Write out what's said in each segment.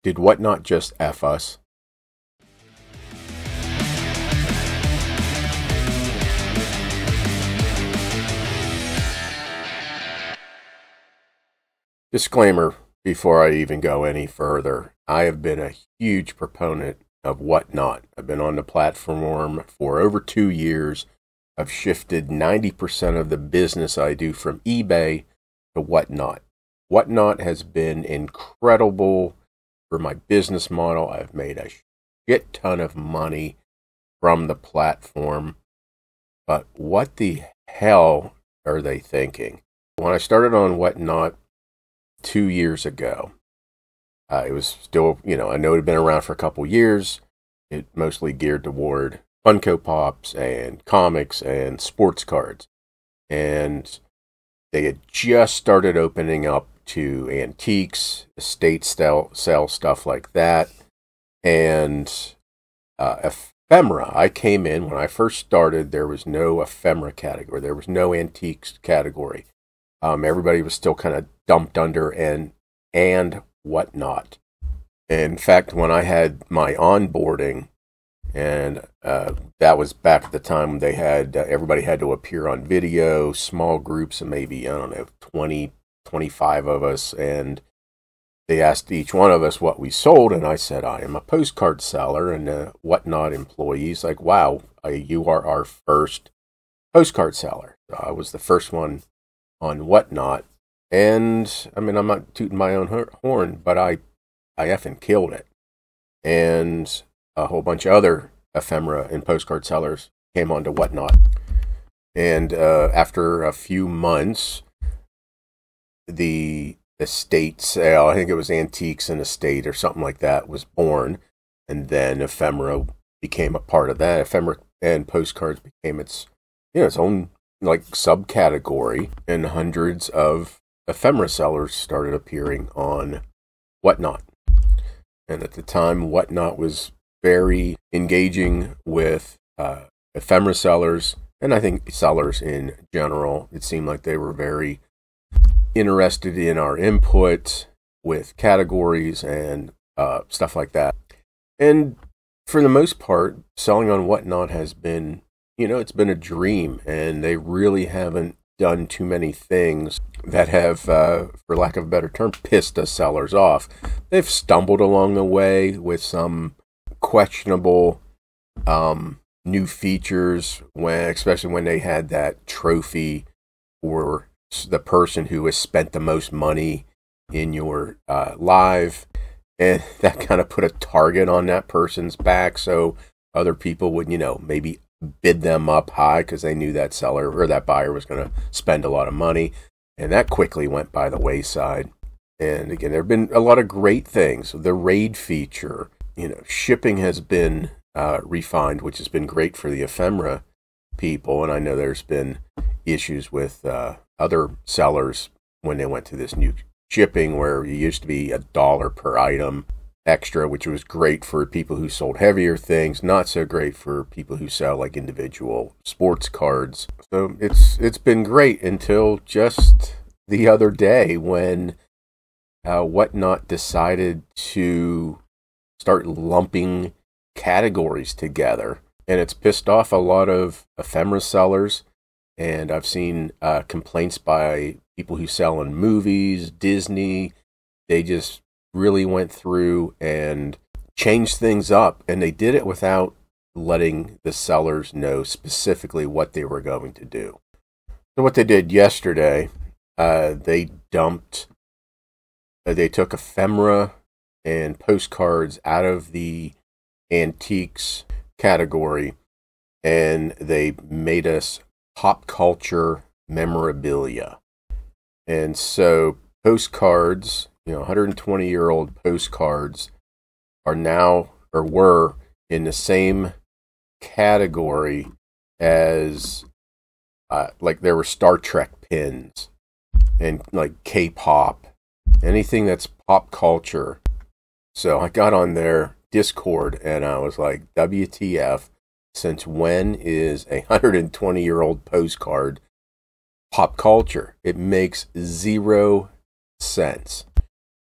Did WhatNot just F us? Disclaimer before I even go any further. I have been a huge proponent of WhatNot. I've been on the platform for over 2 years. I've shifted 90% of the business I do from eBay to WhatNot. WhatNot has been incredible for my business model. I've made a shit ton of money from the platform. But what the hell are they thinking? When I started on WhatNot 2 years ago, it was still, I know it had been around for a couple years. It mostly geared toward Funko Pops and comics and sports cards. And they had just started opening up to antiques, estate sale stuff like that. And ephemera. I came in, when I first started, there was no ephemera category. There was no antiques category. Everybody was still kind of dumped under and WhatNot. In fact, when I had my onboarding, and that was back at the time they had, everybody had to appear on video, small groups of maybe, 20, 25 of us, and they asked each one of us what we sold, and I said, I am a postcard seller, and WhatNot employees, like, wow, you are our first postcard seller. I was the first one on WhatNot, and, I'm not tooting my own horn, but I effing killed it. And a whole bunch of other ephemera and postcard sellers came onto WhatNot. And after a few months, the estate sale, I think it was Antiques and Estate or something like that, was born. And then ephemera became a part of that. Ephemera and postcards became its own subcategory, and hundreds of ephemera sellers started appearing on WhatNot. And at the time, WhatNot was very engaging with ephemera sellers, and I think sellers in general. It seemed like they were very interested in our input with categories and stuff like that. And for the most part, selling on WhatNot has been, it's been a dream, and they really haven't done too many things that have, for lack of a better term, pissed us sellers off. They've stumbled along the way with some questionable new features, especially when they had that trophy for the person who has spent the most money in your live, and that kind of put a target on that person's back, so other people would, maybe bid them up high because they knew that seller or that buyer was going to spend a lot of money, and that quickly went by the wayside. And again, there have been a lot of great things. The raid feature, shipping has been refined, which has been great for the ephemera people, and I know there's been issues with other sellers when they went to this new shipping, where it used to be $1 per item extra, which was great for people who sold heavier things, not so great for people who sell like individual sports cards. So it's been great until just the other day when WhatNot decided to start lumping categories together, and it's pissed off a lot of ephemera sellers. And I've seen complaints by people who sell in movies, Disney. They just really went through and changed things up, and they did it without letting the sellers know specifically what they were going to do. So what they did yesterday, they took ephemera and postcards out of the antiques category, and they made us pop culture memorabilia. And so postcards, 120-year-old postcards are now, or were, in the same category as there were Star Trek pins and like K-pop, anything that's pop culture. So I got on their Discord and I was like, WTF, since when is a 120-year-old postcard pop culture? It makes zero sense.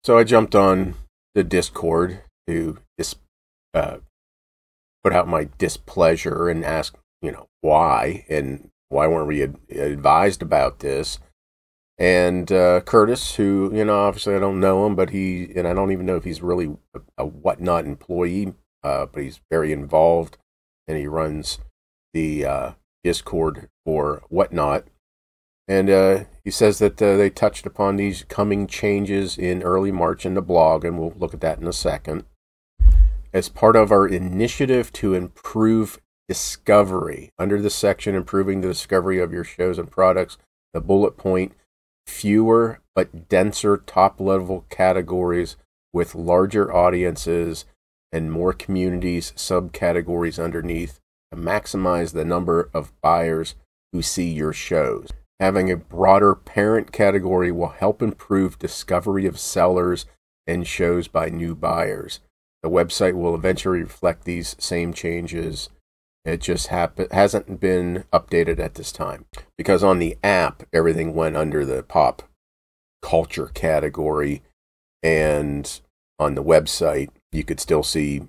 So I jumped on the Discord to put out my displeasure and ask, why, and why weren't we advised about this? And Curtis, who, obviously I don't know him, but I don't even know if he's really a WhatNot employee, but he's very involved, and he runs the Discord for WhatNot. And he says that they touched upon these coming changes in early March in the blog, and we'll look at that in a second. As part of our initiative to improve discovery, under the section Improving the Discovery of Your Shows and Products, the bullet point, fewer but denser top-level categories with larger audiences and more communities, subcategories underneath to maximize the number of buyers who see your shows. Having a broader parent category will help improve discovery of sellers and shows by new buyers. The website will eventually reflect these same changes. It just hasn't been updated at this time. Because on the app, everything went under the pop culture category. And on the website, you could still see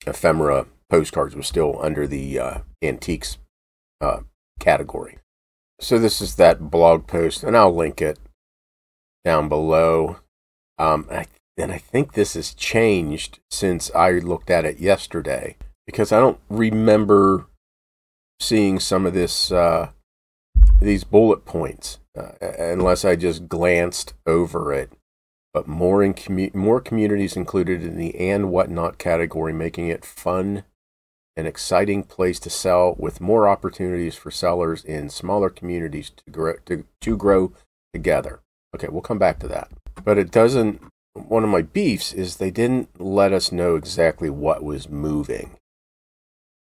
ephemera postcards was still under the antiques category. So this is that blog post, and I'll link it down below. And I think this has changed since I looked at it yesterday, because I don't remember seeing some of this these bullet points unless I just glanced over it. But more communities included in the and WhatNot category, making it fun, an exciting place to sell, with more opportunities for sellers in smaller communities to grow together. Okay, we'll come back to that. But it doesn't. One of my beefs is they didn't let us know exactly what was moving.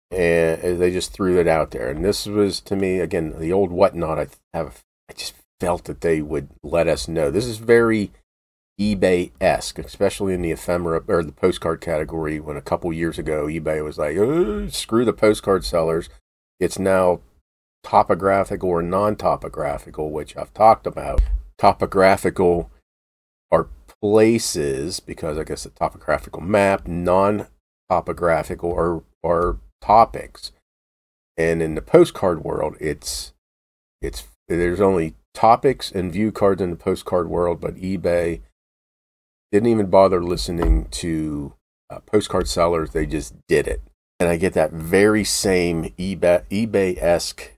And they just threw it out there. And this was, to me, again, the old WhatNot, I just felt that they would let us know. This is very eBay-esque, especially in the ephemera or the postcard category, when a couple years ago eBay was like, oh, screw the postcard sellers. It's now topographical or non-topographical, which I've talked about. Topographical are places, because I guess the topographical map, non-topographical are topics. And in the postcard world, it's there's only topics and view cards in the postcard world, but eBay didn't even bother listening to postcard sellers. They just did it. And I get that very same eBay-esque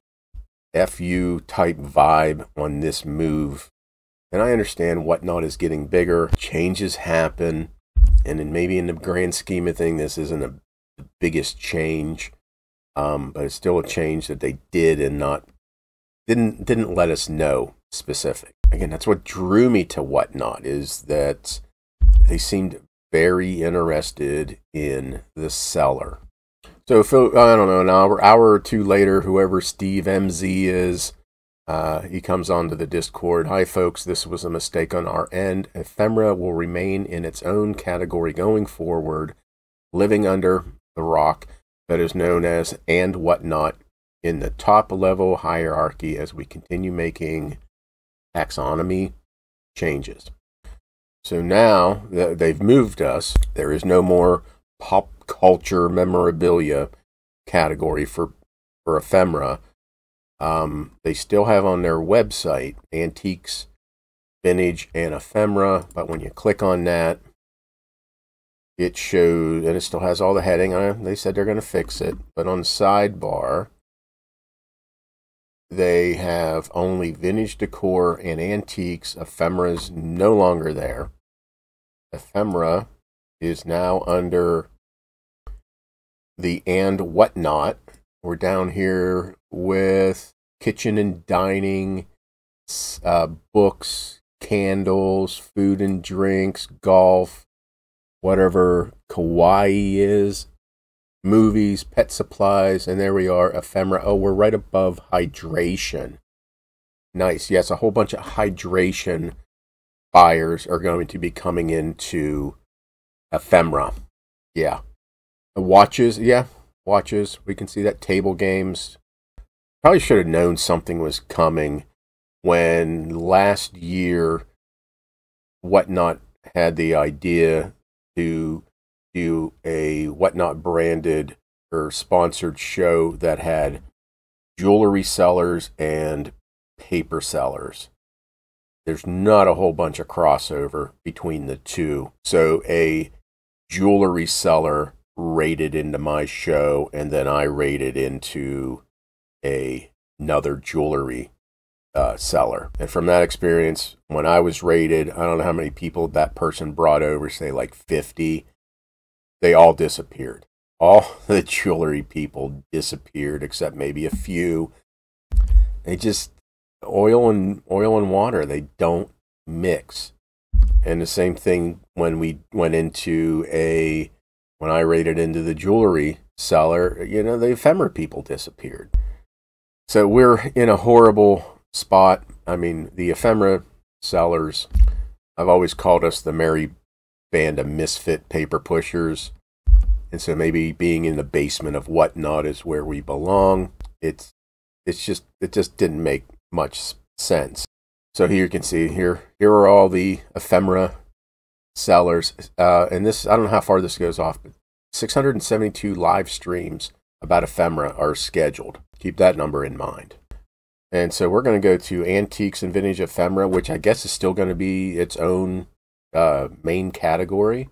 FU type vibe on this move. And I understand WhatNot is getting bigger. Changes happen. And then maybe in the grand scheme of things, this isn't the biggest change. But it's still a change that they did and didn't let us know specific. Again, that's what drew me to WhatNot, is that they seemed very interested in the seller. So, I don't know, an hour or two later, whoever Steve MZ is, he comes onto the Discord. Hi, folks. This was a mistake on our end. Ephemera will remain in its own category going forward, living under the rock that is known as and WhatNot in the top level hierarchy as we continue making taxonomy changes. So now that they've moved us, there is no more pop culture memorabilia category for ephemera. They still have on their website antiques, vintage, and ephemera, but when you click on that, it shows, and it still has all the heading on it. They said they're going to fix it, but on the sidebar, they have only vintage decor and antiques. Ephemera's no longer there. Ephemera is now under the and WhatNot. We're down here with kitchen and dining, books, candles, food and drinks, golf, whatever kawaii is, movies, pet supplies, and there we are, ephemera. Oh, we're right above hydration. Nice. Yes, a whole bunch of hydration buyers are going to be coming into ephemera. Yeah. Watches, yeah, watches. We can see that. Table games. Probably should have known something was coming when last year WhatNot had the idea to do a WhatNot branded or sponsored show that had jewelry sellers and paper sellers. There's not a whole bunch of crossover between the two. So a jewelry seller rated into my show, and then I rated into another jewelry seller. And from that experience, when I was rated, I don't know how many people that person brought over, say like 50, they all disappeared. All the jewelry people disappeared except maybe a few. They just, oil and water, they don't mix. And the same thing when we went into when I rated into the jewelry seller, the ephemera people disappeared. So we're in a horrible spot. I mean, the ephemera sellers, I've always called us the merry band of misfit paper pushers. And so maybe being in the basement of WhatNot is where we belong. It just didn't make much sense. So here you can see, here are all the ephemera sellers. And this, I don't know how far this goes off, but 672 live streams about ephemera are scheduled. Keep that number in mind. And so we're going to go to antiques and vintage ephemera, which I guess is still going to be its own main category,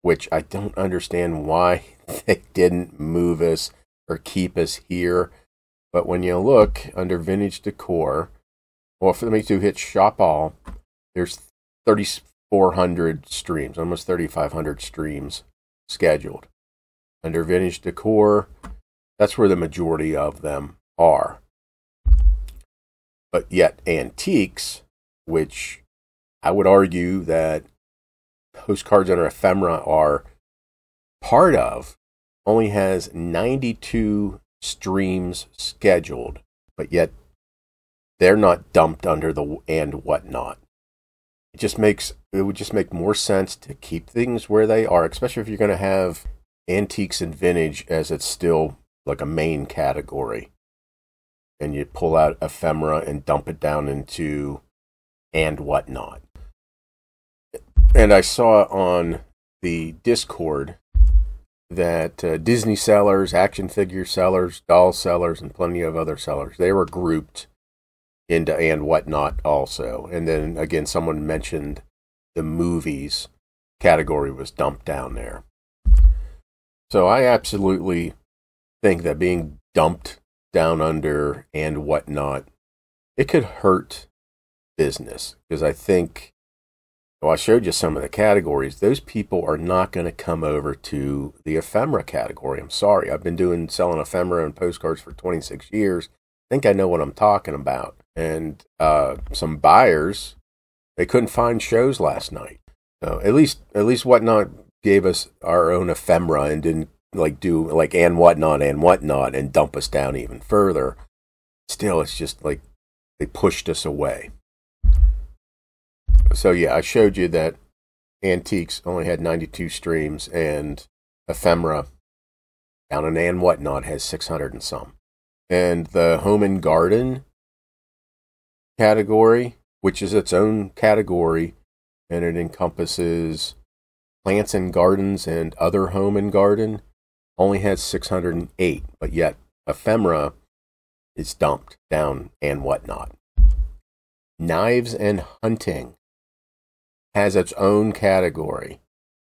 which I don't understand why they didn't move us or keep us here. But when you look under vintage decor, well, for me to hit shop all, there's 3,400 streams, almost 3,500 streams scheduled. Under vintage decor, that's where the majority of them are. But yet antiques, which I would argue that Postcards and ephemera are part of, only has 92 streams scheduled, but yet they're not dumped under the and WhatNot. It would just make more sense to keep things where they are, especially if you're going to have antiques and vintage as it's still like a main category. And you pull out ephemera and dump it down into and WhatNot. And I saw on the Discord that Disney sellers, action figure sellers, doll sellers, and plenty of other sellers, they were grouped into and WhatNot also. And then again, someone mentioned the movies category was dumped down there. So I absolutely think that being dumped down under and WhatNot, it could hurt business, because I think, well, I showed you some of the categories. Those people are not going to come over to the ephemera category. I'm sorry. I've been selling ephemera and postcards for 26 years. I think I know what I'm talking about. And some buyers, they couldn't find shows last night. So at least WhatNot gave us our own ephemera and didn't do and WhatNot and dump us down even further. Still, it's just like they pushed us away. So yeah, I showed you that antiques only had 92 streams, and ephemera down in and WhatNot has 600 and some. And the home and garden category, which is its own category, and it encompasses plants and gardens and other home and garden, only has 608, but yet ephemera is dumped down and WhatNot. Knives and hunting has its own category,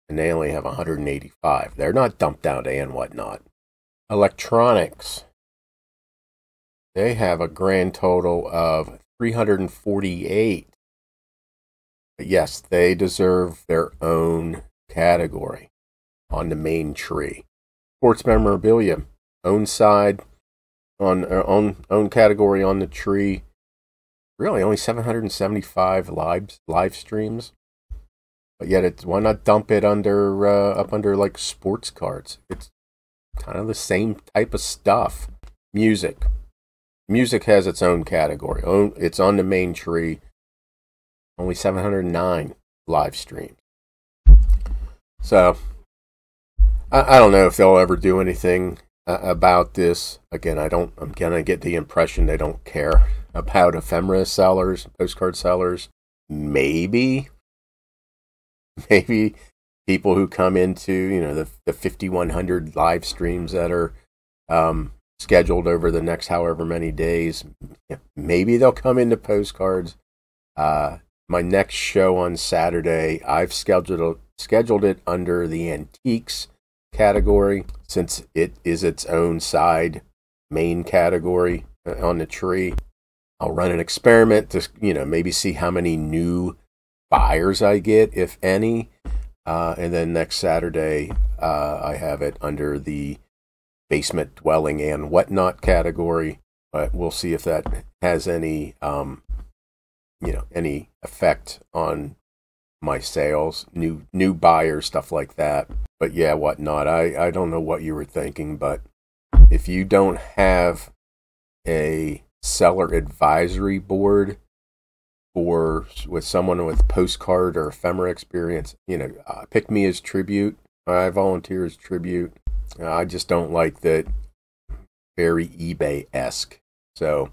and they only have 185. They're not dumped down to and WhatNot. Electronics, they have a grand total of 348. But yes, they deserve their own category on the main tree. Sports memorabilia, own side, on own category on the tree. Really, only 775 live streams. But yet, why not dump it up under like sports cards? It's kind of the same type of stuff. Music has its own category. It's on the main tree. Only 709 live streams. So I don't know if they'll ever do anything about this. Again, I'm gonna get the impression they don't care about ephemera sellers, postcard sellers. Maybe maybe people who come into, the 5,100 live streams that are scheduled over the next however many days, maybe they'll come into Postcards. My next show on Saturday, I've scheduled it under the antiques category, since it is its own side main category on the tree. I'll run an experiment to, maybe see how many new buyers I get, if any. And then next Saturday, I have it under the basement dwelling and whatnot category. But we'll see if that has any, any effect on my sales, new buyers, stuff like that. But yeah, whatnot. I don't know what you were thinking, but if you don't have a seller advisory board with someone with postcard or ephemera experience, pick me as tribute. I volunteer as tribute. I just don't like that. Very eBay-esque. So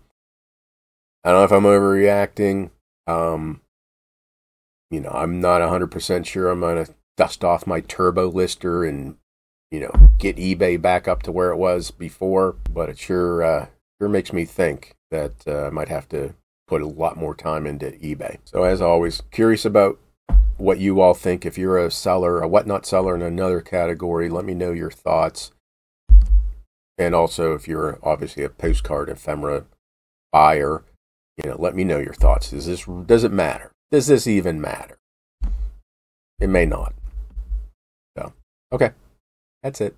I don't know if I'm overreacting. I'm not 100% sure I'm going to dust off my turbo lister and, get eBay back up to where it was before, but it sure makes me think that I might have to put a lot more time into eBay. So as always, curious about what you all think. If you're a WhatNot seller in another category, let me know your thoughts. And also, if you're obviously a postcard ephemera buyer, let me know your thoughts. Does it matter? Does this even matter? It may not. So, okay. That's it.